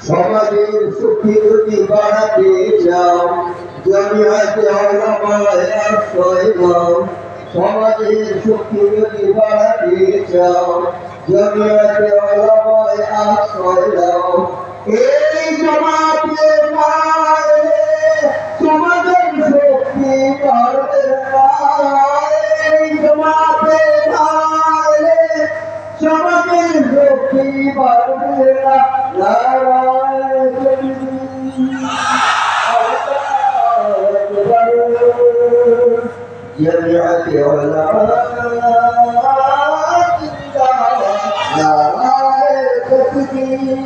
সমাজের সুখী যদি বাড়াতে চাও জমিয়াতে ওলামায়ে আশ্রয় নাও সমাজের সুখী যদি বাড়াতে চাও জমিয়াতে ওলামায়ে আশ্রয় নাও এই জমাতে নাইলে সমাজের শক্তি বাড়বে না এই জমাতে নাইলে সমাজের শক্তি বাড়বে না جميعة علماء لا تكفي